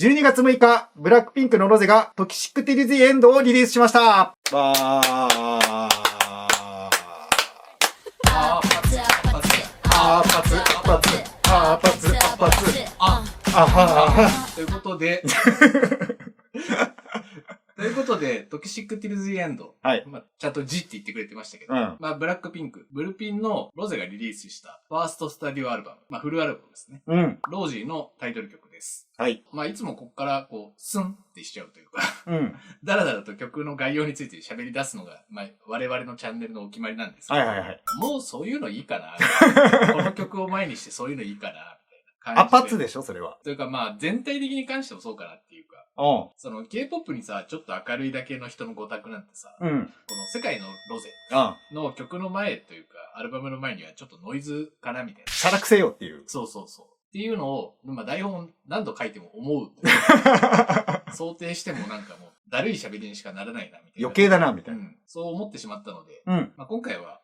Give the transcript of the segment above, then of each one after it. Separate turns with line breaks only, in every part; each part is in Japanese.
12月6日、ブラックピンクのロゼがトキシックティリズ・エンドをリリースしました。わー。
ということで、トキシックティルズ・エンド。
はい。
ちゃんとGって言ってくれてましたけど、
うん。
ブラックピンク、ブルピンのロゼがリリースしたファーストスタディオアルバム、フルアルバムですね。
うん。
ロージーのタイトル曲です。
はい。
いつもこっからスンってしちゃうというか
うん。
だらだらと曲の概要について喋り出すのが、我々のチャンネルのお決まりなんですけど、もうそういうのいいかなこの曲を前にしてそういうのいいかなみたいな感じで。
アパッツでしょそれは。
というか全体的に関してもそうかなっていうか、その K-POP にさ、ちょっと明るいだけの人のご託なんてさ、この世界のロゼの曲の前というか、アルバムの前にはちょっとノイズかなみたいな。
しゃらくせよっていう。
そう。っていうのを、台本何度書いても思う。想定してもなんかもう、だるい喋りにしかならないな、みたいな。
余計だな、みたいな。
そう思ってしまったので、
今
回は、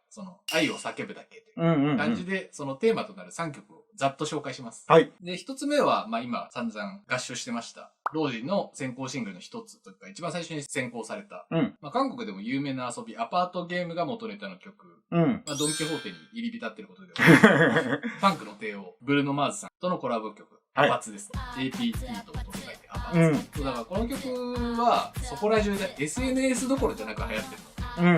愛を叫ぶだけという感じで、そのテーマとなる3曲をざっと紹介します。
はい。
で、1つ目は、今散々合唱してました。ロージの先行シングルの一つというか、一番最初に先行された。韓国でも有名な遊び、アパートゲームが元ネタの曲。ドンキホーテに入り浸っていることでファンクの帝王、ブルーノ・マーズさんとのコラボ曲、アパツですね。APT と音で書いてアパツ。だからこの曲は、そこら中で SNS どころじゃなく流行ってるの。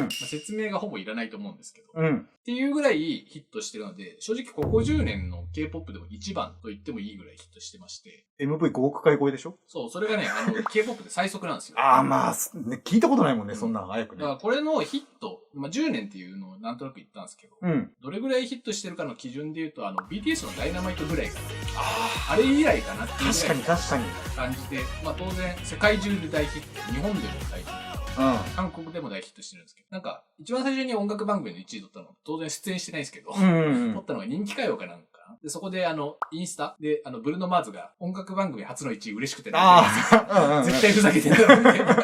説明がほぼいらないと思うんですけど。っていうぐらいヒットしてるので、正直ここ10年の K-POP でも一番と言ってもいいぐらいヒットしてまして。
MV5 億回超えでしょ？
そう、それがね、K-POP で最速なんですよ。
聞いたことないもんね、そんな早くね。
だからこれのヒット、10年っていうのをなんとなく言ったんですけど、どれぐらいヒットしてるかの基準で言うと、BTS のダイナマイトぐらいかな。あれ以来かなっていうぐらいの感じで、当然世界中で大ヒット、日本でも大ヒット。韓国でも大ヒットしてるんですけど、一番最初に音楽番組の1位取ったのは、当然出演してないですけど、取ったのが人気歌謡かなんかな。で、そこでインスタで、ブルーノ・マーズが音楽番組初の1位嬉しくてなって絶対ふざけてんだろうみたいな。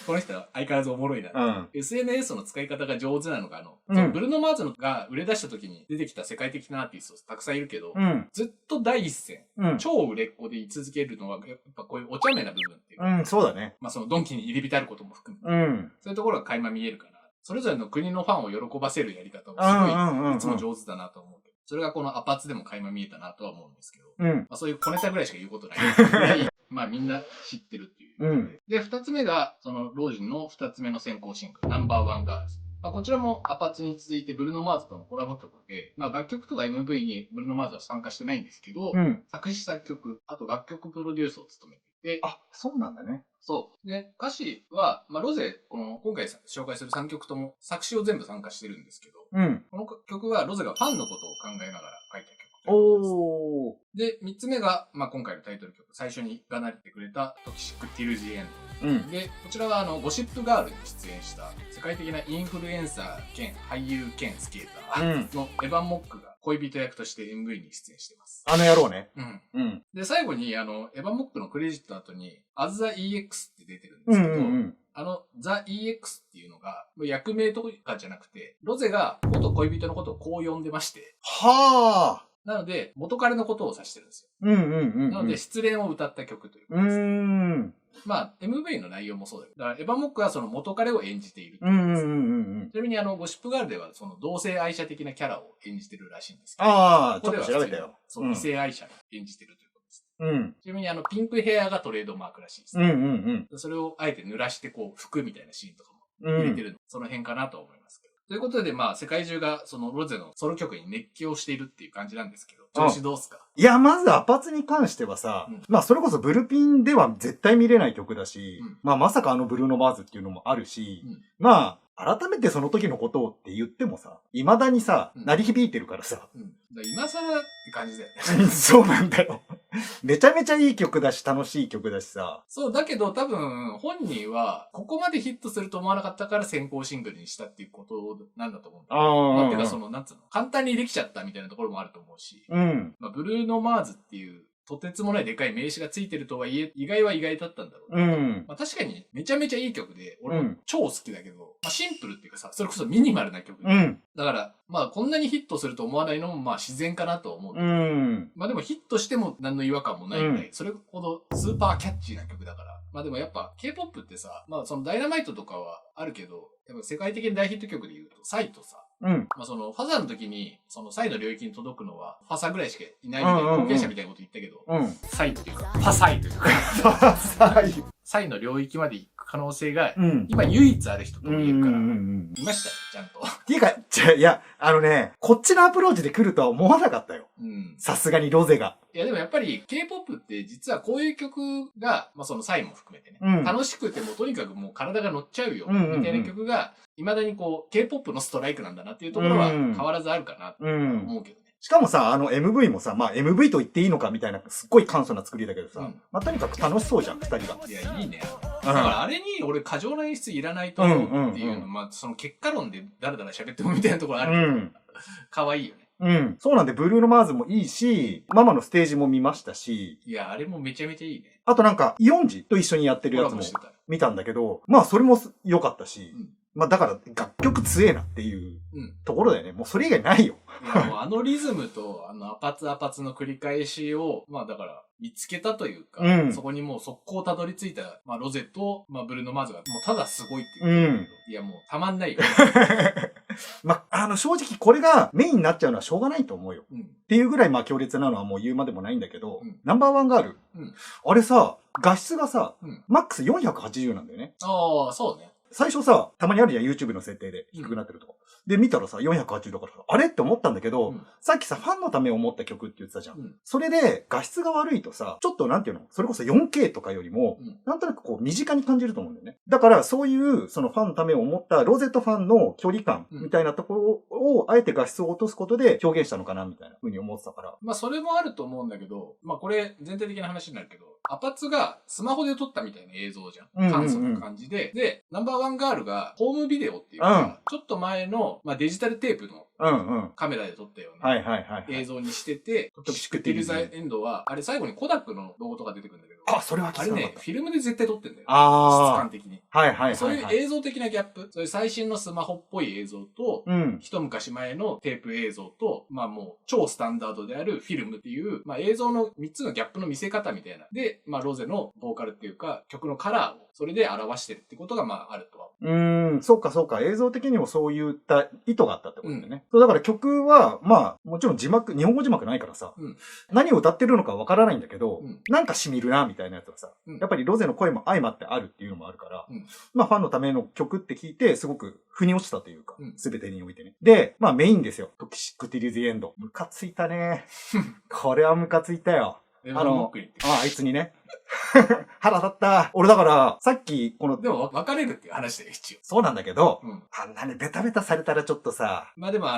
この人は相変わらずおもろいな。SNS の使い方が上手なのが、ブルーノ・マーズのが売れ出した時に出てきた世界的なアーティストたくさんいるけど、ずっと第一線、超売れっ子で居続けるのは、やっぱこういうお茶目な部分っていうか、
そうだね。
そのドンキに入り浸ることも含め、そういうところが垣間見えるかな。それぞれの国のファンを喜ばせるやり方をすごい、いつも上手だなと思うけど、それがこのアパッツでも垣間見えたなとは思うんですけど、そういう小ネタぐらいしか言うことないぐらい、みんな知ってるっていう。で、二つ目が、その、ロージンの二つ目の先行シングル、ナンバーワンガールズ。こちらもアパッツに続いてブルーノ・マーズとのコラボ曲で、楽曲とか MV にブルーノ・マーズは参加してないんですけど、作詞作曲、あと楽曲プロデュースを務めていて、
そうなんだね。
そう。で、歌詞は、ロゼ、今回紹介する3曲とも作詞を全部参加してるんですけど、この曲はロゼがファンのことを考えながら書いた曲。で、3つ目が、今回のタイトル曲、最初にがなってくれたトキシックティルジエンド。で、こちらはゴシップガールに出演した世界的なインフルエンサー兼俳優兼スケーターのエヴァン・モックが恋人役として MV に出演してます。
野郎ね。
で、最後にエヴァン・モックのクレジットの後に As the EX って出てるんですけど、The EX っていうのが、役名とかじゃなくて、ロゼが元恋人のことをこう呼んでまして。なので、元彼のことを指してるんですよ。なので、失恋を歌った曲ということです。MV の内容もそうだけど、だからエヴァン・モックはその元彼を演じている。ちなみにゴシップガールではその同性愛者的なキャラを演じてるらしいんですけど。
ちょっと調べたよ。
そう、異性愛者を演じてるということです。ちなみにピンクヘアがトレードマークらしいです。それをあえて濡らして服みたいなシーンとかも入れてるの。その辺かなと思いますけど。ということで、世界中がそのロゼのソロ曲に熱狂しているっていう感じなんですけど、調子どうすか？
いや、まずアパッツに関してはさ、それこそブルピンでは絶対見れない曲だし、まさかブルーノ・マーズっていうのもあるし、改めてその時のことをって言ってもさ、未だにさ、鳴り響いてるからさ。
今更って感じだよね。
そうなんだよ。めちゃめちゃいい曲だし、楽しい曲だしさ。
そう、だけど多分、本人は、ここまでヒットすると思わなかったから先行シングルにしたっていうことなんだと思うんだよ。てかなんつうの、簡単にできちゃったみたいなところもあると思うし。ブルーノ・マーズっていうとてつもないでかい名詞がついてるとはいえ、意外は意外だったんだろう。まあ確かにめちゃめちゃいい曲で、俺も超好きだけど、まあシンプルっていうかさ、それこそミニマルな曲。だから、まあこんなにヒットすると思わないのもまあ自然かなと思う。まあでもヒットしても何の違和感もないぐらい、それほどスーパーキャッチーな曲だから。まあでもやっぱ K-POP ってさ、まあそのダイナマイトとかはあるけど、やっぱ世界的に大ヒット曲で言うと、サイとさ、まあそのファザーの時に、そのサイの領域に届くのは、ファサぐらいしかいないみたいな、後継者みたいなこと言ったけど、サイっていうか、ファサイというか、サイの領域まで行く可能性が、今唯一ある人と言えるから、いましたよ、ちゃんと。
っていうか、いや、こっちのアプローチで来るとは思わなかったよ。さすがにロゼが。
いやでもやっぱり K-POP って実はこういう曲が、まあそのサイも含めてね、楽しくてもとにかくもう体が乗っちゃうよ、みたいな曲が、未だにこう K-POP のストライクなんだなっていうところは変わらずあるかなと思うけどね。
しかもさ、MV もさ、まあ MV と言っていいのかみたいな、すっごい簡素な作りだけどさ、まあとにかく楽しそうじゃん、二人が。
いや、いいね。だからあれに俺過剰な演出いらないと思うっていうの、まあその結果論でだらだら喋ってもみたいなところあるけど、可愛いよね。
そうなんで、ブルーノ・マーズもいいし、ママのステージも見ましたし。
いや、あれもめちゃめちゃいいね。
あとなんか、イオンジと一緒にやってるやつも見たんだけど、まあそれも良かったし、まあだから楽曲強えなっていうところだよね。もうそれ以外ないよ。
いや、もうあのリズムとアパツアパツの繰り返しを、まあだから見つけたというか、そこにもう速攻たどり着いた、まあロゼと、まあブルーノ・マーズがもうただすごいっていう。いやもうたまんないよ。
まあ、正直これがメインになっちゃうのはしょうがないと思うよ。っていうぐらいまあ強烈なのはもう言うまでもないんだけど、ナンバーワンガール。あれさ、画質がさ、マックス480なんだよね。
ああ、そうね。
最初さ、たまにあるじゃん、YouTube の設定で低くなってるとか。で、見たらさ、480だからさ、あれって思ったんだけど、さっきさ、ファンのためを思った曲って言ってたじゃん。それで、画質が悪いとさ、ちょっとなんていうの、それこそ 4K とかよりも、なんとなくこう、身近に感じると思うんだよね。だから、そういう、そのファンのためを思ったロゼとファンの距離感みたいなところを、あえて画質を落とすことで表現したのかな、みたいな風に思ってたから。
まあ、それもあると思うんだけど、まあ、これ、全体的な話になるけど、アパツがスマホで撮ったみたいな映像じゃん。簡素な感じで。で、ナンバーワンガールがホームビデオっていうか、ちょっと前の、まあ、デジタルテープのカメラで撮ったような映像にしてて、トキシクティルザエンドは、あれ最後にコダックのロゴとか出てくるんだけど、
あ、それは
あれね、フィルムで絶対撮ってんだよ。質感的に。そういう映像的なギャップ、そういう最新のスマホっぽい映像と、一昔前のテープ映像と、まあもう超スタンダードであるフィルムっていう、まあ映像の3つのギャップの見せ方みたいな。で、まあロゼのボーカルっていうか、曲のカラーをそれで表してるってことがまああるとは。
そうかそうか。映像的にもそういった意図があったってことだよね。そうだから曲は、まあ、もちろん字幕、日本語字幕ないからさ、何を歌ってるのかわからないんだけど、なんか染みるな、みたいなやつはさ、やっぱりロゼの声も相まってあるっていうのもあるから、まあファンのための曲って聞いて、すごく腑に落ちたというか、すべてにおいてね。で、まあメインですよ。トキシックティルズエンド。ムカついたね。これはムカついたよ。あいつにね。腹立った。俺だから、さっき、
でも別れるっていう話だよ、一応。
そうなんだけど、あんなにベタベタされたらちょっとさ。
まあでも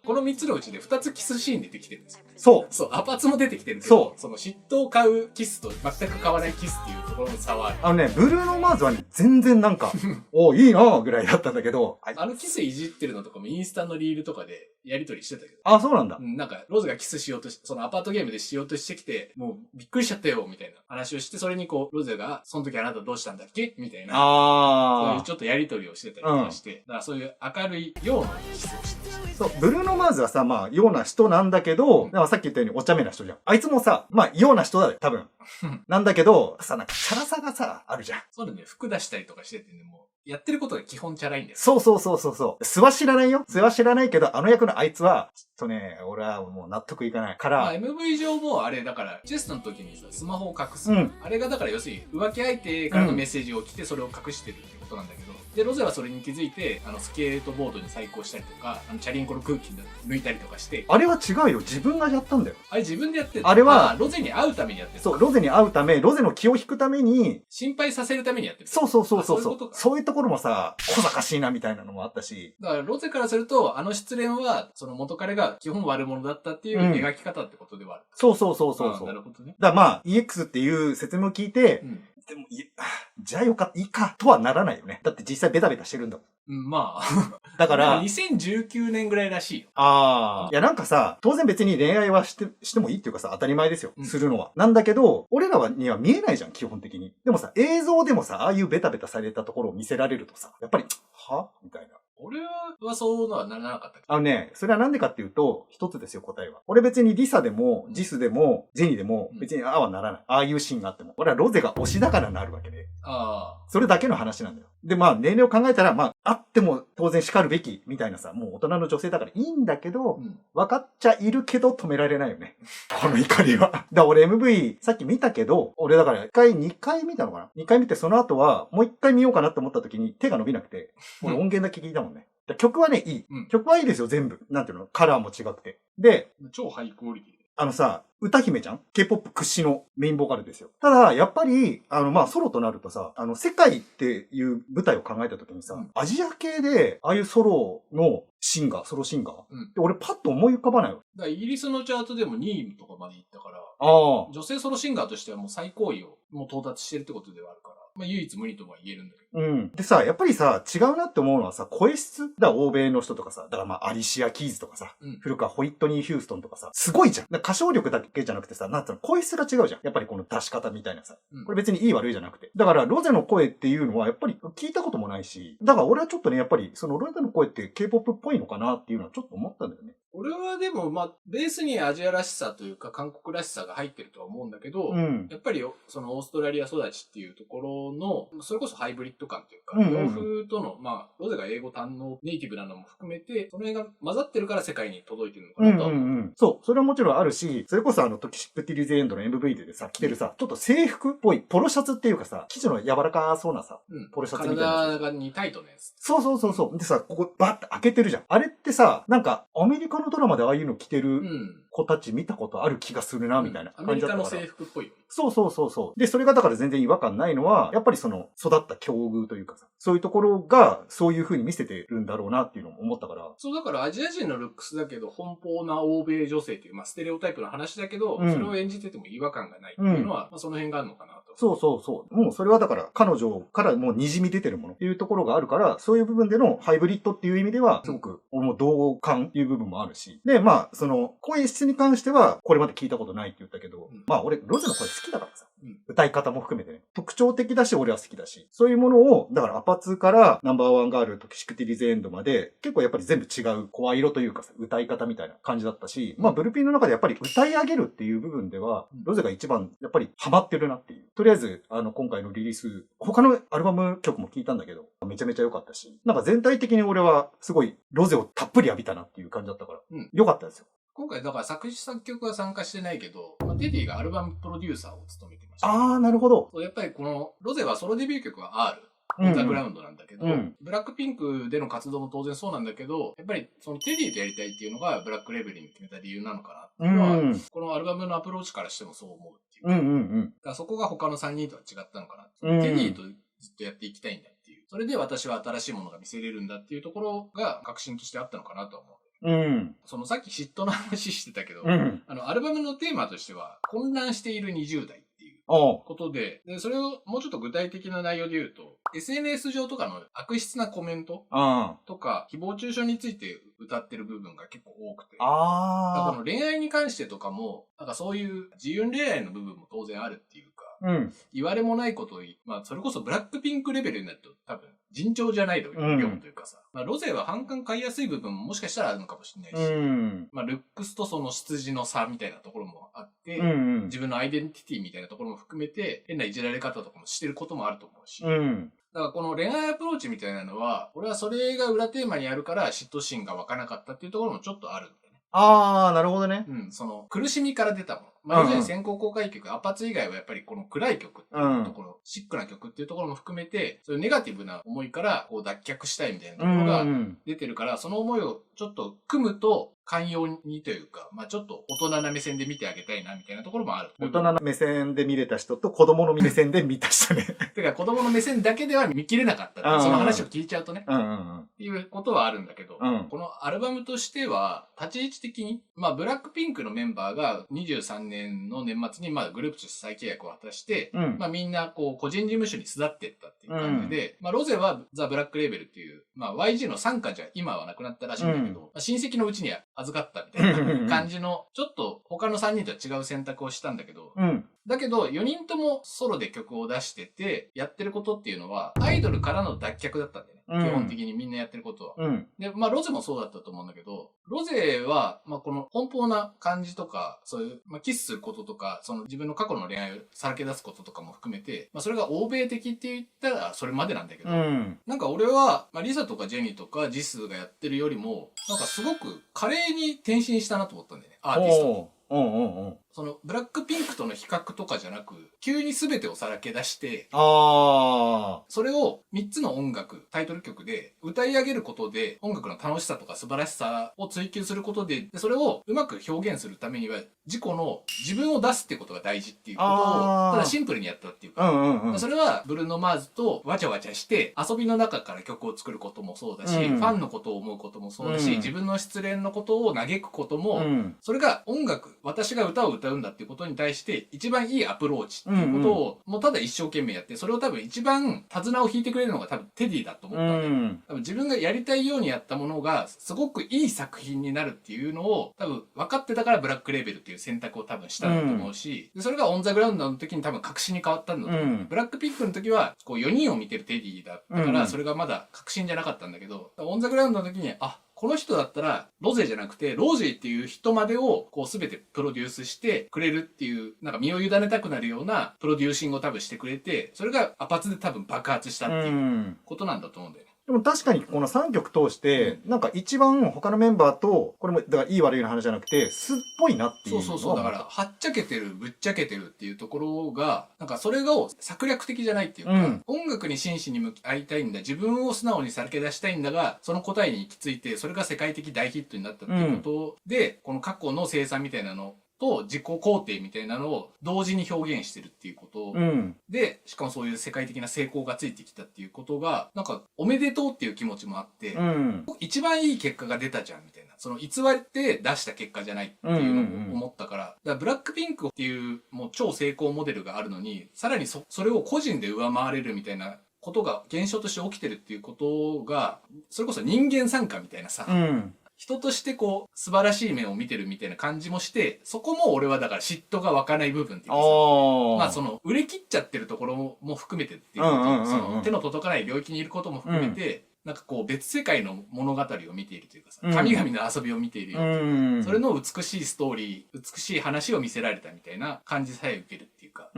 この3つのうちで2つキスシーン出てきてるんですよ。
そう。
そう、アパツも出てきてるけど、その嫉妬を買うキスと全く買わないキスっていうところの差はある。
ブルーノ・マーズはね、全然なんか、おいいなぁぐらいだったんだけど。
キスいじってるのとかもインスタのリールとかでやりとりしてたけど。
あ、そうなんだ。
なんか、ローズがキスしようとして、そのアパートゲームでしようとしてきて、もうびっくりしちゃったよ、みたいな話をして、それにこう、ローズが、その時あなたどうしたんだっけみたいな。そういうちょっとやりとりをしてたりとかして、だからそういう明るいようなキスをしてました。
そう、ブルーノ・マーズはさ、まあ、ような人なんだけど、だからさっき言ったようにお茶目な人じゃん。あいつもさ、まあ、ような人だよ、多分。なんだけど、さ、なんか、チャラさがさ、あるじゃん。
そうだね、服出したりとかしててね、もう、やってることが基本チャラいんだよ。
そう。素は知らないよ。素は知らないけど、あの役のあいつは、ちょっとね、俺はもう納得いかないから。
まあ、MV 上もあれ、だから、チェストの時にさ、スマホを隠す。あれがだから要するに、浮気相手からのメッセージを来て、それを隠してるってことなんだけど、で、ロゼはそれに気づいて、スケートボードに細工したりとか、チャリンコの空気抜いたりとかして。
あれは違うよ。自分がやったんだよ。
あれ自分でやってる
あれは、
ロゼに会うためにやってる。
そう、ロゼに会うため、ロゼの気を引くために、
心配させるためにやってる。
そう。そういうところもさ、小賢しいなみたいなのもあったし。
だから、ロゼからすると、失恋は、その元彼が基本悪者だったっていう描き方ってことではある。
そう。
なるほどね。
だからまあ、EX っていう説明を聞いて、でも、じゃあよかった、いいか、とはならないよね。だって実際ベタベタしてるんだもん。
まあ。
だから。
2019年ぐらいらしいよ。
ああ。いやなんかさ、当然別に恋愛はしてもいいっていうかさ、当たり前ですよ。するのは。なんだけど、俺らには見えないじゃん、基本的に。でもさ、映像でもさ、ああいうベタベタされたところを見せられるとさ、やっぱり、はみたいな。
俺はそうはならなかったけ
ど。それはなんでかっていうと、一つですよ、答えは。俺別にリサでも、ジスでも、ジェニーでも、別にああはならない。ああいうシーンがあっても。俺はロゼが推しだからなるわけで。それだけの話なんだよ。で、まあ、年齢を考えたら、まあ、あっても当然叱るべき、みたいなさ、もう大人の女性だからいいんだけど、分かっちゃいるけど止められないよね。この怒りは。だから俺 MV、さっき見たけど、俺だから2回見たのかな ?2 回見てその後は、もう1回見ようかなって思った時に手が伸びなくて、俺音源だけ聞いたもんね。曲はね、いい。曲はいいですよ、全部。なんていうのカラーも違くて。で、
超ハイクオリティ。
歌姫ちゃん ?K-POP 屈指のメインボーカルですよ。ただ、やっぱり、まあ、ソロとなるとさ、世界っていう舞台を考えた時にさ、アジア系で、ああいうソロのソロシンガー、で俺パッと思い浮かばないよ。
だからイギリスのチャートでも2位とかまで行ったから、女性ソロシンガーとしてはもう最高位をもう到達してるってことではあるから、まあ唯一無二とは言えるんだけど。
でさ、やっぱりさ、違うなって思うのはさ、声質欧米の人とかさ、だからまあ、アリシア・キーズとかさ、古川ホイットニー・ヒューストンとかさ、すごいじゃん。歌唱力だけじゃなくてさ、なんつうの、声質が違うじゃん。やっぱりこの出し方みたいなさ。これ別にいい悪いじゃなくて。だから、ロゼの声っていうのは、やっぱり聞いたこともないし、だから俺はちょっとね、やっぱり、そのロゼの声って K-POP っぽいのかなっていうのはちょっと思ったんだよね。
俺はでも、まあ、ベースにアジアらしさというか、韓国らしさが入ってるとは思うんだけど、やっぱり、そのオーストラリア育ちっていうところの、それこそハイブリッド感というか、洋風との、まあ、ロゼが英語堪能、ネイティブなのも含めて、その辺が混ざってるから世界に届いてるのかなとは思う。
そう、それはもちろんあるし、それこそトキシックティリゼエンドの MV でさ、着てるさ、ちょっと制服っぽい、ポロシャツっていうかさ、生地の柔らかそうなさ、ポロシャツみたいな。
体にタイトなやつ。
そう。でさ、ここバッて開けてるじゃん。あれってさ、なんか、アメリカのドラマでああいうの着てる子たち見たことある気がするな、みたいな感じだったから。
アメリカの制服っぽいよ。
そう。で、それがだから全然違和感ないのは、やっぱりその、育った境遇というかさ、そういうところが、そういう風に見せてるんだろうなっていうのも思ったから。
そう、だからアジア人のルックスだけど、奔放な欧米女性っていう、まあ、ステレオタイプの話だけど、それを演じてても違和感がないっていうのは、まあ、その辺があるのかなと。
そう。もうそれはだから、彼女からもう滲み出てるものっていうところがあるから、そういう部分でのハイブリッドっていう意味では、すごく、もう同感っていう部分もあるし。で、まあ、その、声質に関しては、これまで聞いたことないって言ったけど、まあ俺、ロゼの声好きだからさ。歌い方も含めてね。特徴的だし、俺は好きだし。そういうものを、だからアパツからナンバーワンガールトキシクティリゼエンドまで、結構やっぱり全部違う声色というかさ、歌い方みたいな感じだったし、まあブルピンの中でやっぱり歌い上げるっていう部分では、ロゼが一番やっぱりハマってるなっていう。とりあえず、今回のリリース、他のアルバム曲も聞いたんだけど、めちゃめちゃ良かったし、なんか全体的に俺はすごいロゼをたっぷり浴びたなっていう感じだったから、良かったですよ。
今回だから作詞作曲は参加してないけど、テディがアルバムプロデューサーを務めてました。
あー、なるほど。
やっぱりこのロゼはソロデビュー曲は R。ザ・グラウンドなんだけど、ブラックピンクでの活動も当然そうなんだけど、やっぱりそのテディとやりたいっていうのがブラックレベルに決めた理由なのかなっていうのは、このアルバムのアプローチからしてもそう思うっていう。だからそこが他の3人とは違ったのかな。テディとずっとやっていきたいんだっていう。それで私は新しいものが見せれるんだっていうところが確信としてあったのかなと思う。そのさっき嫉妬の話してたけど、アルバムのテーマとしては、混乱している20代っていうことで、それをもうちょっと具体的な内容で言うと、SNS 上とかの悪質なコメントとか、誹謗中傷について歌ってる部分が結構多くて、この恋愛に関してとかも、なんかそういう自由恋愛の部分も当然あるっていうか、言われもないことをまあそれこそブラックピンクレベルになると多分尋常じゃない業務というかさ、まあロゼは反感買いやすい部分ももしかしたらあるのかもしれないし、まあルックスとその出自の差みたいなところもあって、自分のアイデンティティみたいなところも含めて変ないじられ方とかもしてることもあると思うし、だからこの恋愛アプローチみたいなのは、俺はそれが裏テーマにあるから嫉妬心が湧かなかったっていうところもちょっとあるんだよね。
なるほどね。
その苦しみから出たもの。まあ、要するに先行公開曲、アパツ以外はやっぱりこの暗い曲っていうところ、シックな曲っていうところも含めて、そういうネガティブな思いからこう脱却したいみたいなところが出てるから、その思いをちょっと組むと、寛容にというか、まあちょっと大人な目線で見てあげたいなみたいなところもある。
大人な目線で見れた人と子供の目線で見た人ね。
てか子供の目線だけでは見切れなかったって、その話を聞いちゃうとね。っていうことはあるんだけど、このアルバムとしては、立ち位置的に、まあブラックピンクのメンバーが23年の年末にまあグループとして再契約を果たして、まあみんなこう個人事務所に巣立っていったっていう感じで、まあロゼはザ・ブラックレーベルっていう、まあ YG の傘下じゃ今はなくなったらしいんだけど、まあ、親戚のうちには預かったみたいな感じの、ちょっと他の3人とは違う選択をしたんだけど、だけど4人ともソロで曲を出してて、やってることっていうのは、アイドルからの脱却だったんだよね。基本的にみんなやってることは。で、まあロゼもそうだったと思うんだけど、ロゼは、まあこの奔放な感じとか、そういう、まあキスすることとか、その自分の過去の恋愛をさらけ出すこととかも含めて、まあそれが欧米的って言ったらそれまでなんだけど、なんか俺は、まあリサとかジェニーとかジスがやってるよりも、なんかすごく華麗に転身したなと思ったんだよね、アーティストに。そのブラックピンクとの比較とかじゃなく、急に全てをさらけ出して、それを3つの音楽、タイトル曲で歌い上げることで、音楽の楽しさとか素晴らしさを追求することで、それをうまく表現するためには、自分を出すってことが大事っていうことを、ただシンプルにやったっていうか、それはブルーノ・マーズとわちゃわちゃして、遊びの中から曲を作ることもそうだし、ファンのことを思うこともそうだし、自分の失恋のことを嘆くことも、それが音楽、私が歌を歌うんだっていうことに対して一番いいアプローチっていうことをもうただ一生懸命やって、それを多分一番手綱を引いてくれるのが多分テディだと思ったんで、多分自分がやりたいようにやったものがすごくいい作品になるっていうのを多分分かってたからブラックレーベルっていう選択を多分したんだと思うし、それがオンザグラウンドの時に多分確信に変わったんだと思う。ブラックピンクの時はこう4人を見てるテディだったからそれがまだ確信じゃなかったんだけど、オンザグラウンドの時にこの人だったら、ロゼじゃなくて、ロージェっていう人までを、こう、すべてプロデュースしてくれるっていう、なんか身を委ねたくなるようなプロデューシングを多分してくれて、それがアパツで多分爆発したっていうことなんだと思うんだよね。
でも確かにこの3曲通して、なんか一番他のメンバーと、これも、だからいい悪いの話じゃなくて、素っぽいなっていう。
そう。だから、はっちゃけてる、ぶっちゃけてるっていうところが、なんかそれが策略的じゃないっていうか、音楽に真摯に向き合いたいんだ、自分を素直にさらけ出したいんだが、その答えに行き着いて、それが世界的大ヒットになったっていうことで、この過去の生産みたいなのと自己肯定みたいなのを同時に表現してるっていうことで、しかもそういう世界的な成功がついてきたっていうことが、なんかおめでとうっていう気持ちもあって、一番いい結果が出たじゃんみたいな。その偽って出した結果じゃないっていうのを思ったから、だからブラックピンクっていうもう超成功モデルがあるのに、さらにそれを個人で上回れるみたいなことが現象として起きてるっていうことが、それこそ人間参加みたいなさ、人としてこう素晴らしい面を見てるみたいな感じもして、そこも俺はだから嫉妬が湧かない部分っていうかさ、まあその売れ切っちゃってるところも含めてっていうこと、その手の届かない領域にいることも含めて、なんかこう別世界の物語を見ているというかさ、神々の遊びを見ているような、それの美しいストーリー、美しい話を見せられたみたいな感じさえ受けるっていうか、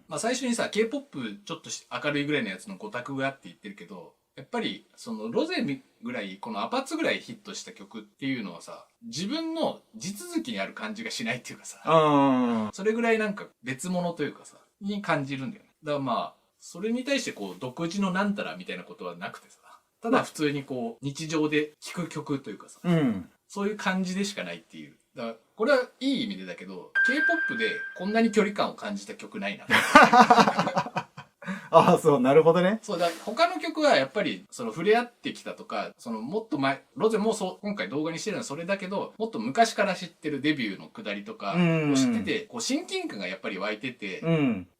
まあ最初にさ、K-POP ちょっと明るいぐらいのやつの5択がって言ってるけど、やっぱりそのロゼぐらい、このアパッツぐらいヒットした曲っていうのはさ、自分の地続きにある感じがしないっていうかさ、それぐらいなんか別物というかさ、に感じるんだよね。だからまあ、それに対してこう独自のなんたらみたいなことはなくてさ、ただ普通にこう日常で聴く曲というかさ、そういう感じでしかないっていう。だからこれはいい意味でだけど、K-POP でこんなに距離感を感じた曲ないな。
そう、なるほどね。
そうだ、他の曲はやっぱり、その触れ合ってきたとか、そのもっと前、ロゼも今回動画にしてるのはそれだけど、もっと昔から知ってるデビューのくだりとかを知ってて、こう親近感がやっぱり湧いてて、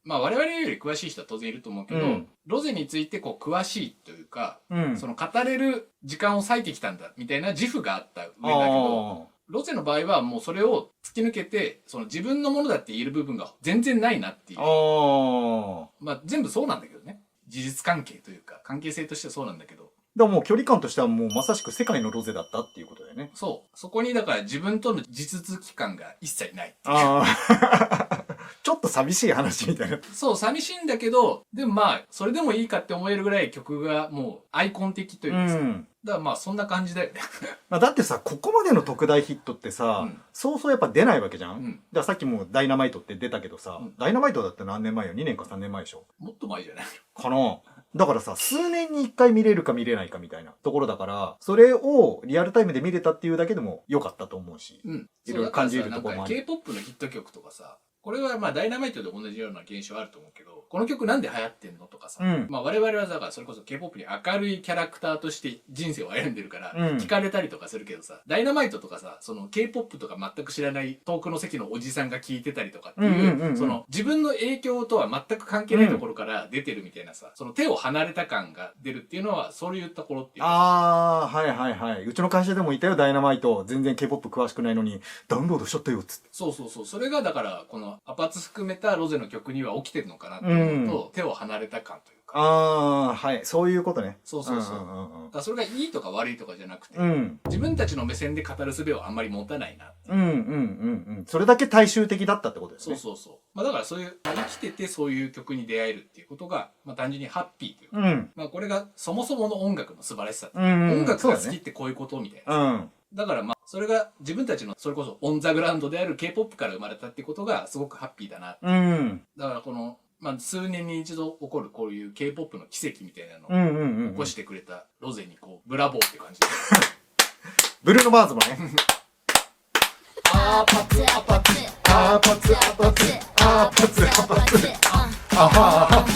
まあ我々より詳しい人は当然いると思うけど、ロゼについてこう詳しいというか、その語れる時間を割いてきたんだ、みたいな自負があった上だけど、ロゼの場合はもうそれを突き抜けて、その自分のものだって言える部分が全然ないなっていう。まあ全部そうなんだけどね。事実関係というか、関係性としてはそうなんだけど。
でももう距離感としてはもうまさしく世界のロゼだったっていうことだよね。
そう。そこにだから自分との地続き感が一切ないっていう。
ちょっと寂しい話みたいな。
そう、寂しいんだけど、でもまあ、それでもいいかって思えるぐらい曲がもうアイコン的というかさ。だからまあそんな感じだよね。
だってさ、ここまでの特大ヒットってさ、そうそうやっぱ出ないわけじゃん。だからさっきもダイナマイトって出たけどさ、ダイナマイトだって何年前よ？ 2 年か3年前でしょ？
もっと前じゃない
かな。だからさ、数年に一回見れるか見れないかみたいなところだから、それをリアルタイムで見れたっていうだけでも良かったと思うし、いろいろ感じるところもある。
K-POP のヒット曲とかさ、これはまあダイナマイトで同じような現象あると思うけど、この曲なんで流行ってんのとかさ、まあ我々はだからそれこそ K-POP に明るいキャラクターとして人生を歩んでるから聞かれたりとかするけどさ、ダイナマイトとかさ、その K-POP とか全く知らない遠くの席のおじさんが聞いてたりとかっていう、その自分の影響とは全く関係ないところから出てるみたいなさ、その手を離れた感が出るっていうのはそういうところっていうか。
はいはいはい。うちの会社でもいたよ、ダイナマイト。全然 K-POP 詳しくないのにダウンロードしちゃったよっつって。
そうそうそう。それがだからこのアパーツ含めたロゼの曲には起きてるのかなっていうのと、手を離れた感というか。
はい。そういうことね。
そうそうそう。だからそれがいいとか悪いとかじゃなくて、自分たちの目線で語る術をあんまり持たないな。
それだけ大衆的だったってことですね。
そうそうそう。まあだからそういう、生きててそういう曲に出会えるっていうことが、まあ単純にハッピーというか、まあこれがそもそもの音楽の素晴らしさ。音楽が好きってこういうことみたいな。だからまあ、それが自分たちのそれこそオンザグラウンドである K-POP から生まれたっていうことがすごくハッピーだな。だからこの、まあ数年に一度起こるこういう K-POP の奇跡みたいなのを起こしてくれたロゼにこう、ブラボーって感じで。
ブルーノバーズもね。
アパツアパツ
アパツアパツアパツアパツアハハ